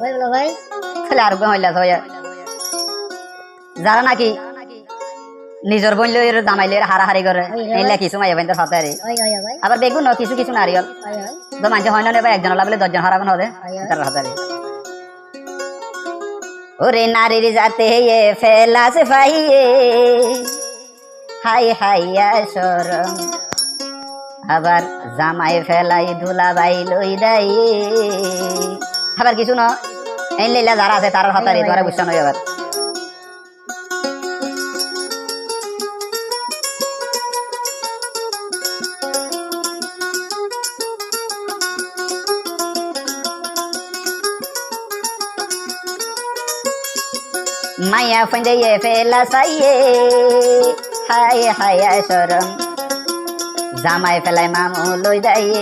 ভাই বলো ভাই তাহলে আর হইলা হয় যারা নাকি নিজের বোন লই জামাই লই হারাহারি করে এইলা কিছু মাইয়া বাইন্দা ফাতারে আবার দেখুন না কিছু কিছু নারিয়ল তো মাঝে হয় না ভাই একজন লাগলে 10 জন হারাবেন হবে তার হাতারে ওরে নারীর যাতে এ ফেলাস পাইয়ে হাই হাইয়া শরম আবার জামাই ফেলাই ধুলা বাই লই দেয় আবার কিছু না এই লীলা যারা আছে তার হাতারে তোরা বুঝছ নয় আবার মায়া ফন্দে ফেলা সাইয়ে হাই হাইয়া শরম জামাই ফেলাই মামু লই দাইয়ে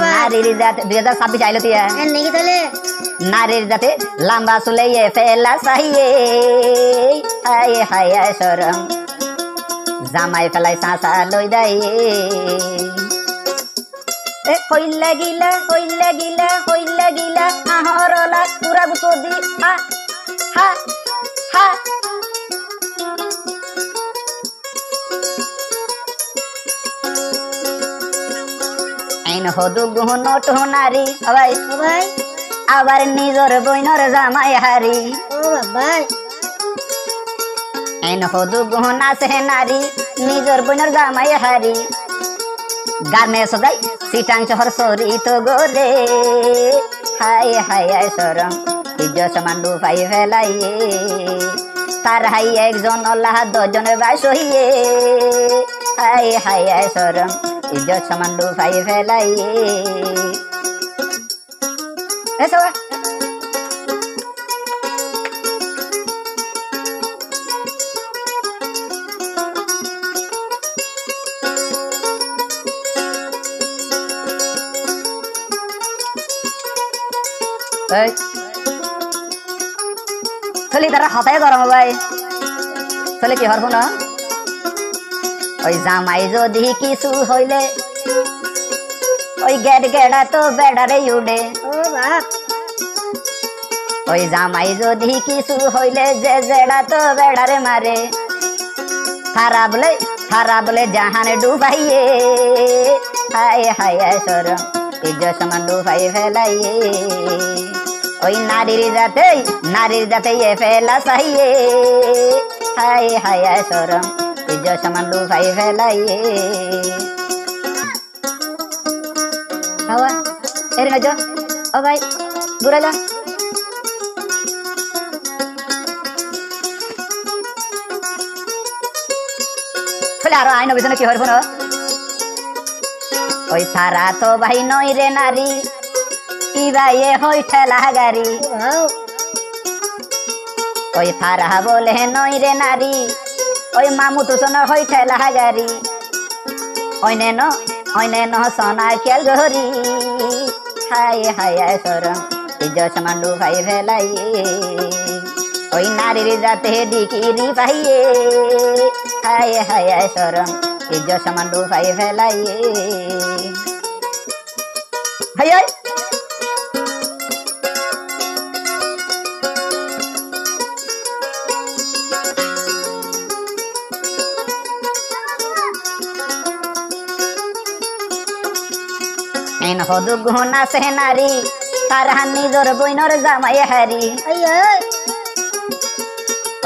নারীর জাতে 2026 আইলো তিয়া নাকি তাহলে নারীর জাতে লম্বা চুলে ফেলা চাইয়ে হাই হাইয়া শরম জামাই ফেলাই চাচা লই দাইয়ে কইলা গিলা আহরলা পুরা গুসদি হা হা হা আইন হদু গুহন নারী ভাই ভাই আবার নিজর বইনর জামাই হারি ও ভাই আইন হদু গুহন আছে নারী নিজর বইনর জামাই হারি গানে সদাই সিটাং শহর সরি তো গোরে হাই হাই শরম ইজ্জত মান্ডু পাই ফেলাই তার হাই একজন আল্লাহ 10 জন বাস হইয়ে হাই হাই শরম ইজ্জত মান্ডু পাই ফেলাই এসো চলি তারা হতাই গরম ভাই চলে কি হরব না ওই জামাই যদি কিছু হইলে ওই গেড়া তো বেড়ারে উড়ে ও বাপ ওই জামাই যদি কিছু হইলে যে জেড়া তো বেড়ারে মারে খারাপ বলে জাহানে ডুবাইয়ে হাই হাই শরম ইজ্জত সমান ডুবাই ফেলাইয়ে ওই নারীর যাতে এ ফেলা চাইয়ে হাই হাই শরম ইজ্জত সমান ডুবাই ফেলাইয়ে হাওয়া এর নজর ও ভাই ঘুরাইলা আরো আইন অভিযানে কি হইব না ওই সারা তো ভাই নই রে নারী কি ভাই হই ঠেলা গাড়ি ওই সারা বলে নই রে নারী ওই মামু তুষণ হই ঠেলা গাড়ি অইনে ন সোনা খেল ঘরি হাই হাই শরম ইজ্জত মান্ডু ভাই ফেলাই ওই নারীর যাতে ডিকিরি পাইয়ে হাই হাই শরম ইজ্জত মান্ডু ভাই ফেলাই হাই হাই আইন হদু গুণ আছে নারী তার নিজর বইনর জামাই হারি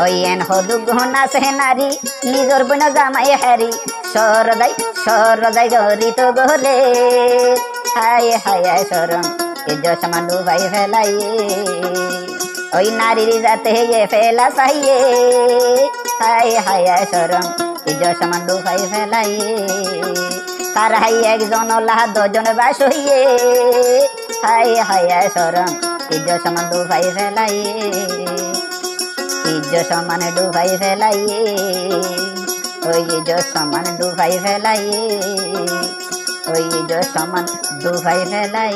ওই এন হদু গুণ আছে নারী নিজর বইনর জামাই হারি সরদাই গরি তো গলে হাই হাই শরম ইজ্জত মান্ডু ভাই ফেলাই ওই নারীর যাতে এ ফেলা চাইয়ে হাই হাই শরম ইজ্জত মান্ডু ভাই ফেলাই তার হাই একজন আল্লাহ 10 জন বাস হইয়ে হাই হাই শরম ইজ্জত সমান ডুবাই ফেলাই ইজ্জত সমান ডুবাই ফেলাই ওই ইজ্জত সমান ডুবাই ফেলাই ওই ইজ্জত সমান ডুবাই ফেলাই